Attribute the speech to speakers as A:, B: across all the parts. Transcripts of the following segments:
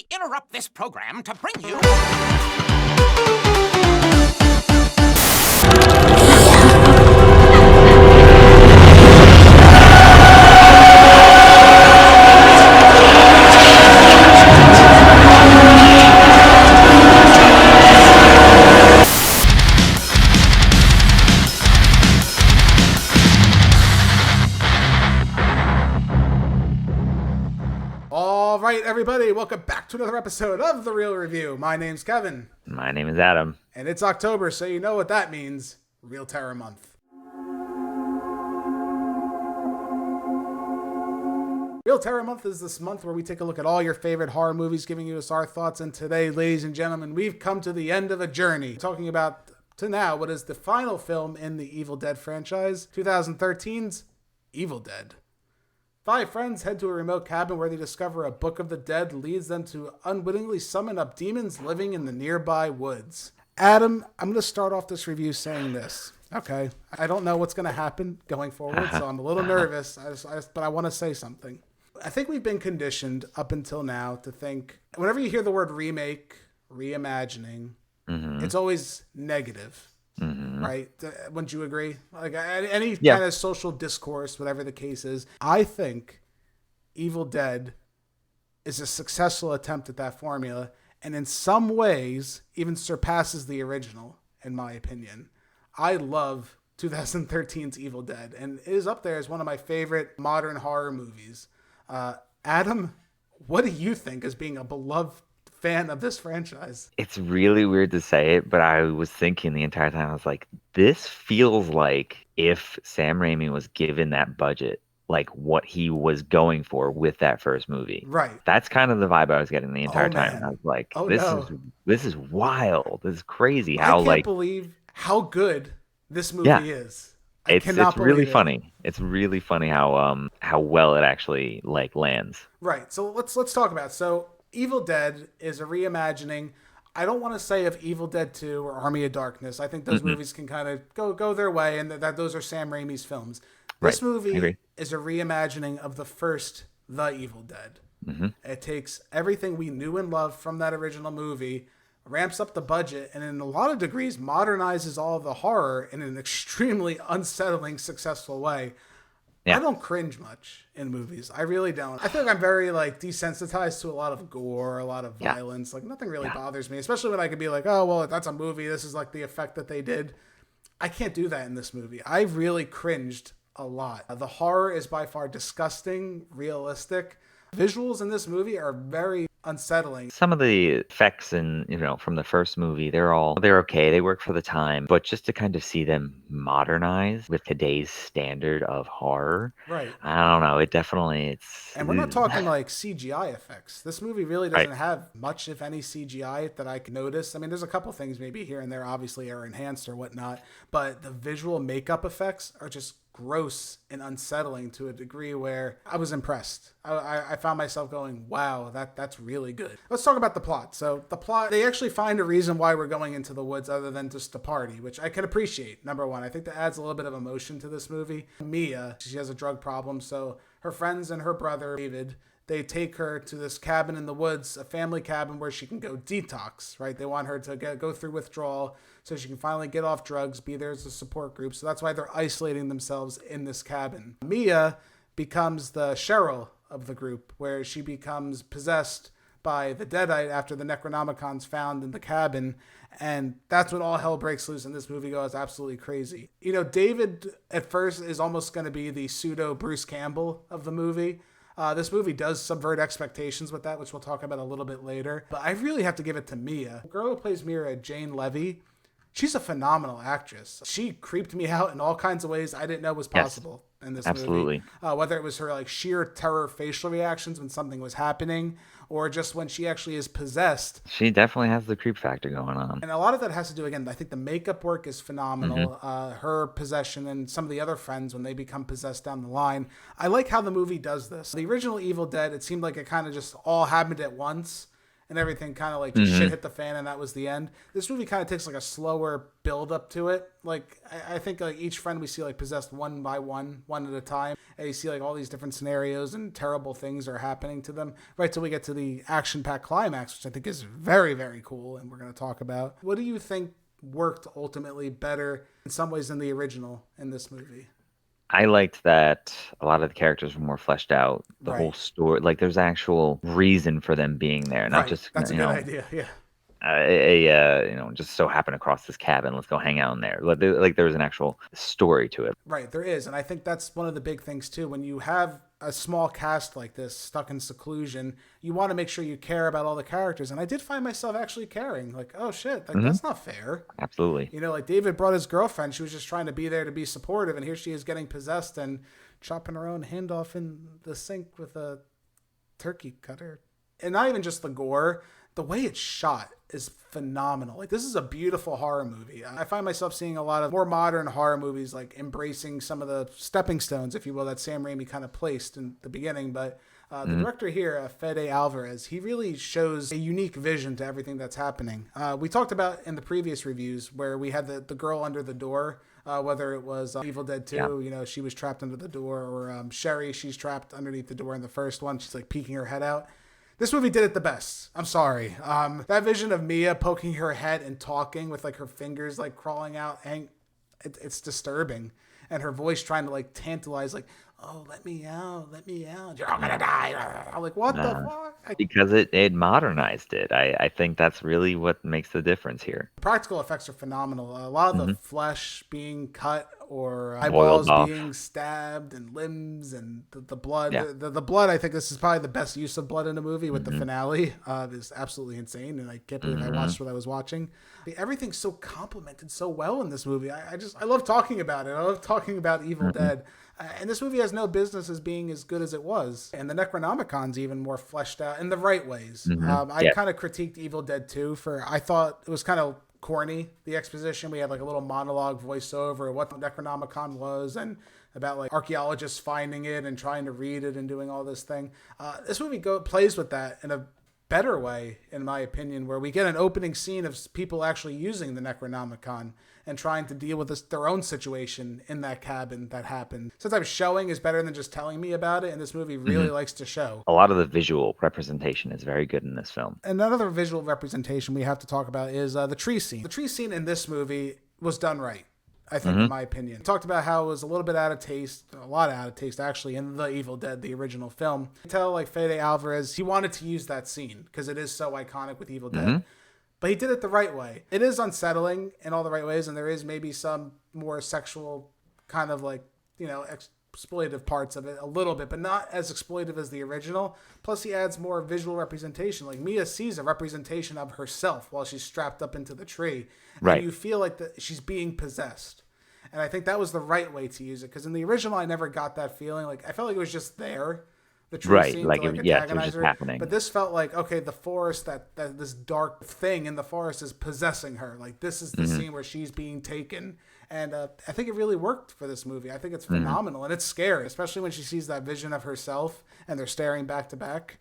A: We interrupt this program to bring you...
B: All right, everybody, welcome back to another episode of The Real Review. My name's Kevin.
C: My name is Adam.
B: And it's October, so you know what that means. Real Terror Month. Real Terror Month is this month where we take a look at all your favorite horror movies, giving us our thoughts. And today, ladies and gentlemen, we've come to the end of a journey. Talking about, to now, what is the final film in the Evil Dead franchise, 2013's Evil Dead. 5 friends head to a remote cabin where they discover a book of the dead leads them to unwittingly summon up demons living in the nearby woods. Adam, I'm going to start off this review saying this. Okay, I don't know what's going to happen going forward, so I'm a little nervous, but I want to say something. I think we've been conditioned up until now to think, whenever you hear the word remake, reimagining, it's always negative. Right? Wouldn't you agree? Like any kind of social discourse, whatever the case is, I think Evil Dead is a successful attempt at that formula, and in some ways even surpasses the original, in my opinion. I love 2013's Evil Dead, and it is up there as one of my favorite modern horror movies. Adam, what do you think as being a beloved fan of this franchise?
C: It's really weird to say it, but I was thinking the entire time, I was like, this feels like if Sam Raimi was given that budget, like what he was going for with that first movie.
B: Right.
C: That's kind of the vibe I was getting the entire time. And I was like, this is wild. This is crazy.
B: I can't believe how good this movie is.
C: It's really funny. It's really funny how well it actually like lands.
B: Right. So let's talk about it. So Evil Dead is a reimagining. I don't want to say of Evil Dead 2 or Army of Darkness. I think those movies can kind of go their way, and that those are Sam Raimi's films. This movie is a reimagining of the first The Evil Dead. It takes everything we knew and loved from that original movie, ramps up the budget, and in a lot of degrees modernizes all of the horror in an extremely unsettling, successful way. Yeah. I don't cringe much in movies. I really don't. I think I'm very desensitized to a lot of gore, a lot of violence. Like nothing really bothers me, especially when I could be like, oh, well, that's a movie. This is like the effect that they did. I can't do that in this movie. I really cringed a lot. The horror is by far disgusting, realistic. Visuals in this movie are very unsettling.
C: Some of the effects from the first movie, they're okay. They work for the time, but just to kind of see them modernized with today's standard of horror,
B: right?
C: I don't know. And
B: we're not talking like CGI effects. This movie really doesn't have much, if any, CGI that I can notice. I mean, there's a couple things maybe here and there, obviously, are enhanced or whatnot, but the visual makeup effects are just gross and unsettling to a degree where I was impressed. I found myself going, wow, that's really good. Let's talk about the plot. So the plot, they actually find a reason why we're going into the woods other than just to party, which I can appreciate. Number one, I think that adds a little bit of emotion to this movie. Mia, she has a drug problem, so her friends and her brother, David, they take her to this cabin in the woods, a family cabin where she can go detox, right? They want her to go through withdrawal so she can finally get off drugs, be there as a support group. So that's why they're isolating themselves in this cabin. Mia becomes the Cheryl of the group, where she becomes possessed by the Deadite after the Necronomicon's found in the cabin. And that's when all hell breaks loose and this movie goes absolutely crazy. You know, David at first is almost going to be the pseudo Bruce Campbell of the movie. This movie does subvert expectations with that, which we'll talk about a little bit later. But I really have to give it to Mia. The girl who plays Mia, Jane Levy, she's a phenomenal actress. She creeped me out in all kinds of ways I didn't know was possible in this movie. Whether it was her sheer terror facial reactions when something was happening, or just when she actually is possessed.
C: She definitely has the creep factor going on.
B: And a lot of that has to do, again, I think the makeup work is phenomenal. Her possession and some of the other friends when they become possessed down the line. I like how the movie does this. The original Evil Dead, it seemed like it kind of just all happened at once. and everything kind of like just shit hit the fan and that was the end. This movie kind of takes like a slower build up to it. Like I think like each friend we see like possessed one by one at a time, and you see like all these different scenarios and terrible things are happening to them right till we get to the action-packed climax, which I think is very, very cool, and we're going to talk about. What do you think worked ultimately better in some ways than the original in this movie?
C: I liked that a lot of the characters were more fleshed out. The whole story, like there's actual reason for them being there, not just
B: that's a good idea. Yeah.
C: Just so happen across this cabin. Let's go hang out in there. Like there was an actual story to it.
B: Right, there is, and I think that's one of the big things too. When you have a small cast like this stuck in seclusion, you want to make sure you care about all the characters. And I did find myself actually caring. Like, oh shit, like that's not fair.
C: Absolutely.
B: Like David brought his girlfriend. She was just trying to be there to be supportive, and here she is getting possessed and chopping her own hand off in the sink with a turkey cutter. And not even just the gore, the way it's shot is phenomenal. Like, this is a beautiful horror movie. I find myself seeing a lot of more modern horror movies, like embracing some of the stepping stones, if you will, that Sam Raimi kind of placed in the beginning. But the director here, Fede Alvarez, he really shows a unique vision to everything that's happening. We talked about in the previous reviews where we had the girl under the door, whether it was Evil Dead 2, she was trapped under the door, or Sherry, she's trapped underneath the door in the first one. She's like peeking her head out. This movie did it the best. I'm sorry. That vision of Mia poking her head and talking with like her fingers like crawling out, it's disturbing. And her voice trying to like tantalize, like, oh, let me out. You're all gonna die. I'm like, what the fuck?
C: Because it modernized it. I think that's really what makes the difference here.
B: Practical effects are phenomenal. A lot of the flesh being cut or eyeballs being stabbed and limbs and the blood.
C: Yeah.
B: The blood, I think this is probably the best use of blood in a movie with the finale. Is absolutely insane, and I can't believe I watched what I was watching. Everything's so complemented so well in this movie. I love talking about it. I love talking about Evil Dead. And this movie has no business as being as good as it was. And the Necronomicon's even more fleshed out in the right ways. I kind of critiqued Evil Dead 2 I thought it was kind of corny, the exposition. We had like a little monologue voiceover of what the Necronomicon was and about like archaeologists finding it and trying to read it and doing all this thing. This movie plays with that in a better way, in my opinion, where we get an opening scene of people actually using the Necronomicon and trying to deal with their own situation in that cabin that happened. Sometimes showing is better than just telling me about it, and this movie really likes to show.
C: A lot of the visual representation is very good in this film.
B: Another visual representation we have to talk about is the tree scene. The tree scene in this movie was done right, I think, in my opinion. We talked about how it was a little bit out of taste, a lot out of taste, actually, in The Evil Dead, the original film. You tell, like, Fede Alvarez, he wanted to use that scene because it is so iconic with Evil Dead. But he did it the right way. It is unsettling in all the right ways, and there is maybe some more sexual kind of like, exploitive parts of it a little bit, but not as exploitive as the original. Plus, he adds more visual representation. Like, Mia sees a representation of herself while she's strapped up into the tree.
C: Right.
B: And you feel like she's being possessed. And I think that was the right way to use it, because in the original, I never got that feeling. Like, I felt like it was just there. The tree scene
C: like,
B: to antagonize
C: it was just
B: her.
C: happening.
B: But this felt like, okay, the forest, that this dark thing in the forest is possessing her. Like, this is the scene where she's being taken. And I think it really worked for this movie. I think it's phenomenal. And it's scary, especially when she sees that vision of herself and they're staring back to back.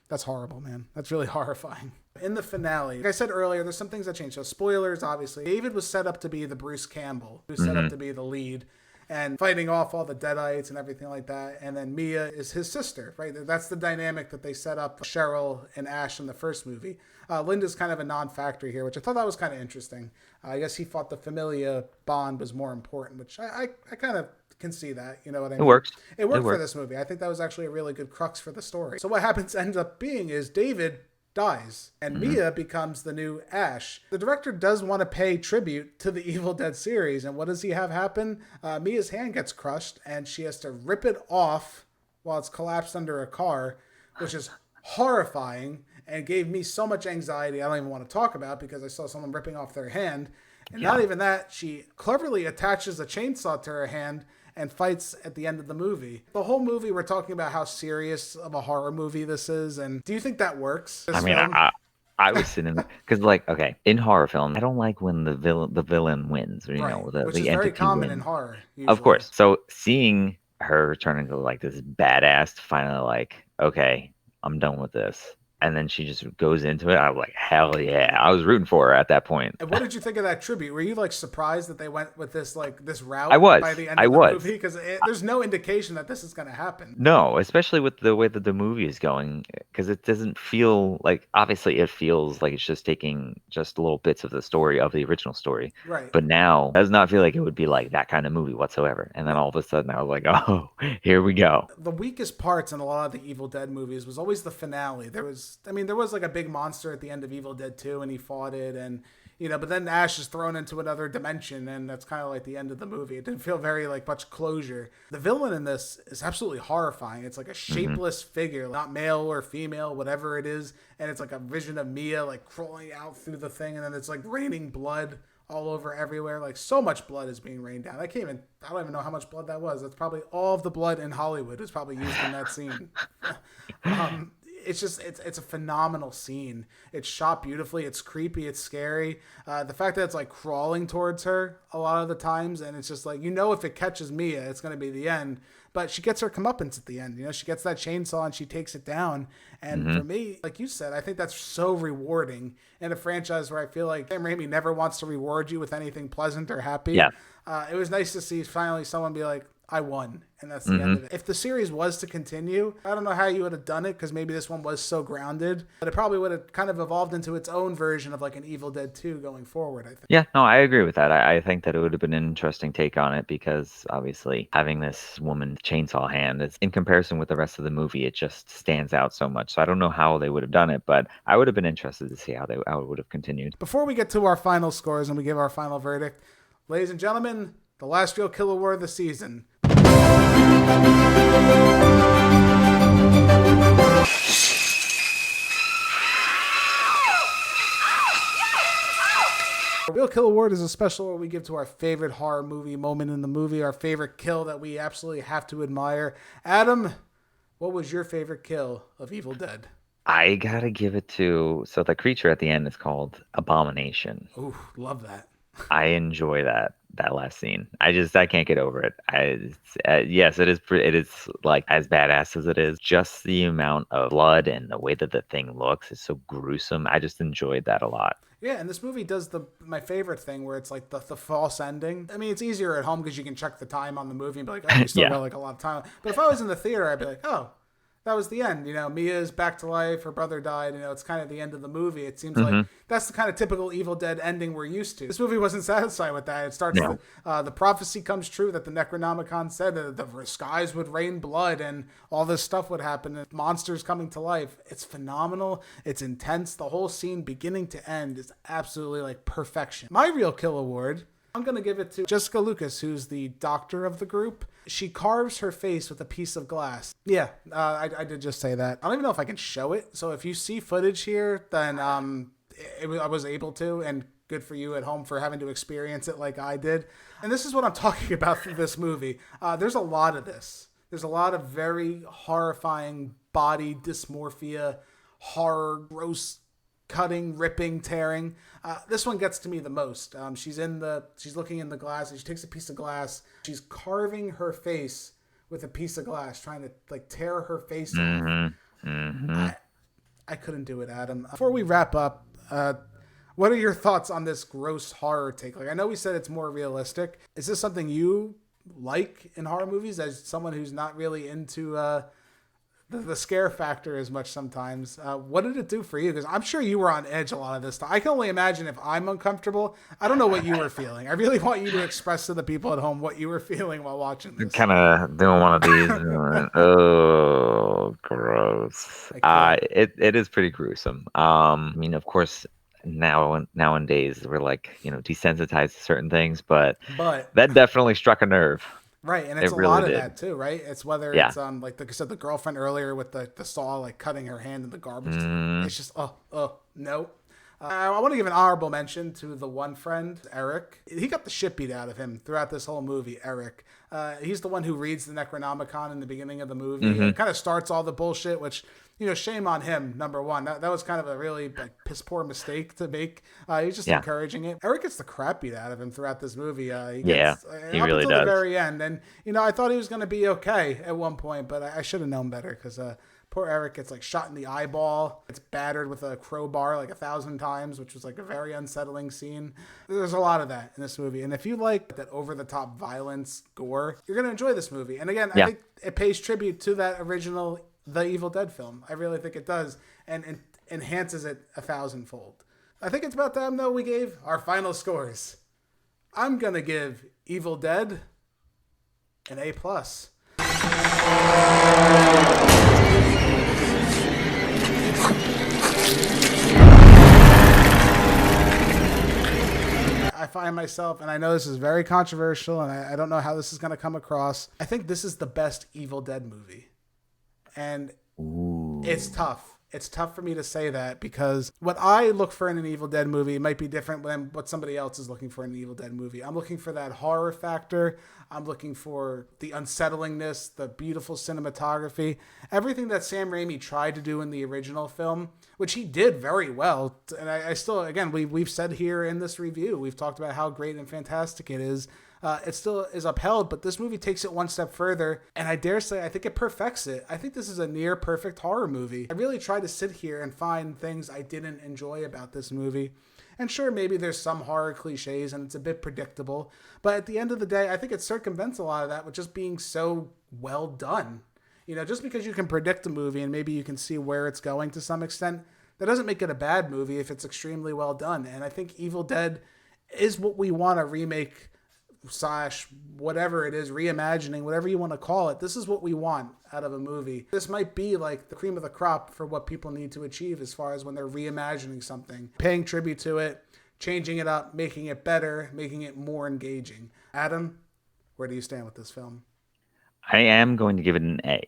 B: That's horrible, man. That's really horrifying. In the finale, like I said earlier, there's some things that changed. So spoilers, obviously. David was set up to be the Bruce Campbell, who was set up to be the lead and fighting off all the Deadites and everything like that. And then Mia is his sister, right? That's the dynamic that they set up Cheryl and Ash in the first movie. Linda's kind of a non-factor here, which I thought that was kind of interesting. I guess he thought the familia bond was more important, which I kind of can see that. You know what I mean?
C: It works.
B: It worked for this movie. I think that was actually a really good crux for the story. So what ends up being is David dies and Mia becomes the new Ash. The director does want to pay tribute to the Evil Dead series, and what does he have happen? Mia's hand gets crushed and she has to rip it off while it's collapsed under a car, which is horrifying and gave me so much anxiety I don't even want to talk about, because I saw someone ripping off their hand. And not even that, she cleverly attaches a chainsaw to her hand and fights at the end of the movie. The whole movie, we're talking about how serious of a horror movie this is. And do you think that works?
C: I was sitting there because, like, okay, in horror films, I don't like when the villain wins, or, you know,
B: which
C: the
B: is
C: entity
B: very common
C: wins.
B: in horror. Usually.
C: Of course. So seeing her turn into like this badass, finally, like, okay, I'm done with this. and then she just goes into it. I was like, hell yeah! I was rooting for her at that point.
B: And what did you think of that tribute? Were you like surprised that they went with this this route
C: I was.
B: by the end
C: I
B: of the
C: was.
B: movie? Because there's no indication that this is going to happen.
C: No, especially with the way that the movie is going, because it doesn't feel like, obviously it feels like it's just taking just little bits of the story of the original story.
B: Right.
C: But now it does not feel like it would be like that kind of movie whatsoever. And then all of a sudden I was like, oh, here we go.
B: The weakest parts in a lot of the Evil Dead movies was always the finale. There was like a big monster at the end of Evil Dead 2 and he fought it, and but then Ash is thrown into another dimension, and that's kind of like the end of the movie. It didn't feel very like much closure. The villain in this is absolutely horrifying. It's like a shapeless figure, not male or female, whatever it is, and it's like a vision of Mia like crawling out through the thing, and then it's like raining blood all over everywhere. Like, so much blood is being rained down. I don't even know how much blood that was. That's probably all of the blood in Hollywood was probably used in that scene. It's a phenomenal scene. It's shot beautifully. It's creepy. It's scary. The fact that it's like crawling towards her a lot of the times, and it's just like, if it catches Mia, it's going to be the end. But she gets her comeuppance at the end. She gets that chainsaw and she takes it down. And for me, like you said, I think that's so rewarding in a franchise where I feel like Sam Raimi never wants to reward you with anything pleasant or happy.
C: Yeah.
B: It was nice to see finally someone be like, I won, and that's the end of it. If the series was to continue, I don't know how you would have done it, because maybe this one was so grounded, but it probably would have kind of evolved into its own version of like an Evil Dead 2 going forward, I think.
C: Yeah, no, I agree with that. I think that it would have been an interesting take on it, because obviously having this woman chainsaw hand is, in comparison with the rest of the movie, it just stands out so much. So I don't know how they would have done it, but I would have been interested to see how it would have continued.
B: Before we get to our final scores and we give our final verdict, ladies and gentlemen, the last real kill award of the season. Real Kill Award is a special award we give to our favorite horror movie moment in the movie, our favorite kill that we absolutely have to admire. Adam, what was your favorite kill of Evil Dead?
C: I gotta give it to, so the creature at the end is called Abomination.
B: Ooh, love that.
C: I enjoy that last scene. I can't get over it. Yes, it is like as badass as it is. Just the amount of blood and the way that the thing looks is so gruesome. I just enjoyed that a lot.
B: Yeah, and this movie does my favorite thing where it's like the false ending. I mean, it's easier at home because you can check the time on the movie and be like, oh, you still got like a lot of time. But if I was in the theater, I'd be like, oh, that was the end. Mia's back to life. Her brother died. It's kind of the end of the movie. It seems like that's the kind of typical Evil Dead ending we're used to. This movie wasn't satisfied with that. It starts with the prophecy comes true that the Necronomicon said that the skies would rain blood and all this stuff would happen and monsters coming to life. It's phenomenal. It's intense. The whole scene, beginning to end, is absolutely like perfection. My Real Kill Award, I'm going to give it to Jessica Lucas, who's the doctor of the group. She carves her face with a piece of glass. Yeah, I did just say that. I don't even know if I can show it. So if you see footage here, then I was able to, and good for you at home for having to experience it like I did. And this is what I'm talking about through this movie. There's a lot of this. There's a lot of very horrifying body dysmorphia, horror, gross cutting, ripping, tearing. This one gets to me the most. She's looking in the glass and she takes a piece of glass. She's carving her face with a piece of glass, trying to like tear her face off. I couldn't do it, Adam. Before we wrap up, what are your thoughts on this gross horror take? Like, I know we said it's more realistic. Is this something you like in horror movies as someone who's not really into the scare factor as much sometimes? What did it do for you? Because I'm sure you were on edge a lot of this stuff. I can only imagine if I'm uncomfortable. I don't know what you were feeling. I really want you to express to the people at home what you were feeling while watching this.
C: Kind of doing one of these. Oh, gross. It is pretty gruesome. I mean, of course, nowadays we're like, desensitized to certain things, but that definitely struck a nerve.
B: Right, and it's a lot of that too, right? It's whether it's like I said, the girlfriend earlier with the saw like cutting her hand in the garbage. It's just no. I want to give an honorable mention to the one friend, Eric. He got the shit beat out of him throughout this whole movie, Eric. He's the one who reads the Necronomicon in the beginning of the movie. It kind of starts all the bullshit, which, shame on him, number one. That was kind of a really piss poor mistake to make. He's just encouraging it. Eric gets the crap beat out of him throughout this movie. He really
C: does. Until
B: the very end. And, I thought he was going to be okay at one point, but I should have known better because Poor Eric gets like shot in the eyeball. It's battered with a crowbar like 1,000 times, which was like a very unsettling scene. There's a lot of that in this movie. And if you like that over-the-top violence, gore, you're going to enjoy this movie. And again, I think it pays tribute to that original The Evil Dead film. I really think it does, and enhances it 1,000-fold. I think it's about time, though, we gave our final scores. I'm going to give Evil Dead an A+. I find myself, and I know this is very controversial, and I don't know how this is going to come across. I think this is the best Evil Dead movie. And it's tough. It's tough for me to say that because what I look for in an Evil Dead movie might be different than what somebody else is looking for in an Evil Dead movie. I'm looking for that horror factor. I'm looking for the unsettlingness, the beautiful cinematography, everything that Sam Raimi tried to do in the original film, which he did very well. And I still, again, we've said here in this review, we've talked about how great and fantastic it is. It still is upheld, but this movie takes it one step further, and I dare say I think it perfects it. I think this is a near perfect horror movie. I really tried to sit here and find things I didn't enjoy about this movie. And sure, maybe there's some horror cliches and it's a bit predictable, but at the end of the day, I think it circumvents a lot of that with just being so well done. You know, just because you can predict a movie and maybe you can see where it's going to some extent, that doesn't make it a bad movie if it's extremely well done. And I think Evil Dead is what we want a remake / whatever it is, reimagining, whatever you want to call it. This is what we want out of a movie. This might be like the cream of the crop for what people need to achieve as far as when they're reimagining something, paying tribute to it, changing it up, making it better, making it more engaging. Adam, where do you stand with this film?
C: I am going to give it an A.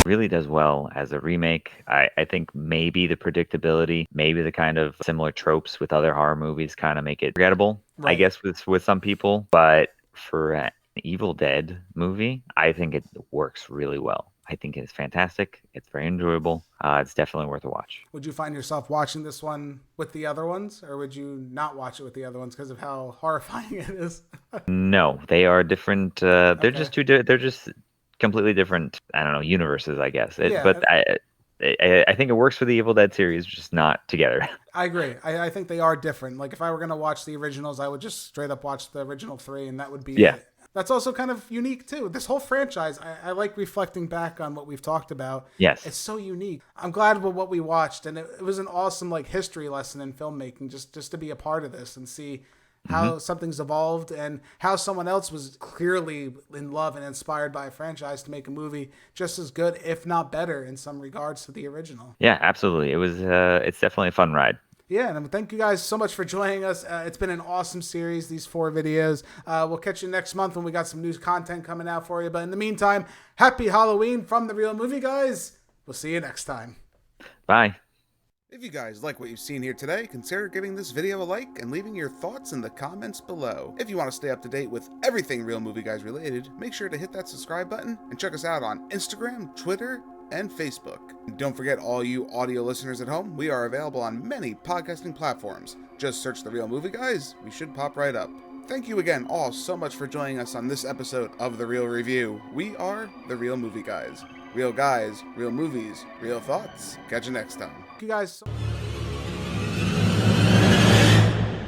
C: Really does well as a remake. I think maybe the predictability, maybe the kind of similar tropes with other horror movies kind of make it forgettable, right. I guess, with some people. But for an Evil Dead movie, I think it works really well. I think it's fantastic. It's very enjoyable. It's definitely worth a watch.
B: Would you find yourself watching this one with the other ones, or would you not watch it with the other ones because of how horrifying it is?
C: No, they are different. They're just they're just completely different, I don't know, universes, I guess. But I think it works for the Evil Dead series, just not together.
B: I agree. I think they are different. Like, if I were going to watch the originals, I would just straight up watch the original 3, and that would be it. That's also kind of unique, too. This whole franchise, I like reflecting back on what we've talked about.
C: Yes.
B: It's so unique. I'm glad with what we watched, and it was an awesome, like, history lesson in filmmaking, just to be a part of this and see how something's evolved and how someone else was clearly in love and inspired by a franchise to make a movie just as good, if not better, in some regards to the original.
C: Yeah, absolutely. It was. It's definitely a fun ride.
B: Yeah, and thank you guys so much for joining us. It's been an awesome series, these 4 videos. We'll catch you next month when we got some new content coming out for you. But in the meantime, happy Halloween from The Real Movie Guys. We'll see you next time.
C: Bye.
D: If you guys like what you've seen here today, consider giving this video a like and leaving your thoughts in the comments below. If you want to stay up to date with everything Real Movie Guys related, make sure to hit that subscribe button and check us out on Instagram, Twitter, and Facebook. And don't forget, all you audio listeners at home, we are available on many podcasting platforms. Just search The Real Movie Guys, we should pop right up. Thank you again all so much for joining us on this episode of The Real Review. We are The Real Movie Guys. Real guys, real movies, real thoughts. Catch you next time.
B: Thank you guys so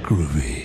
E: Groovy.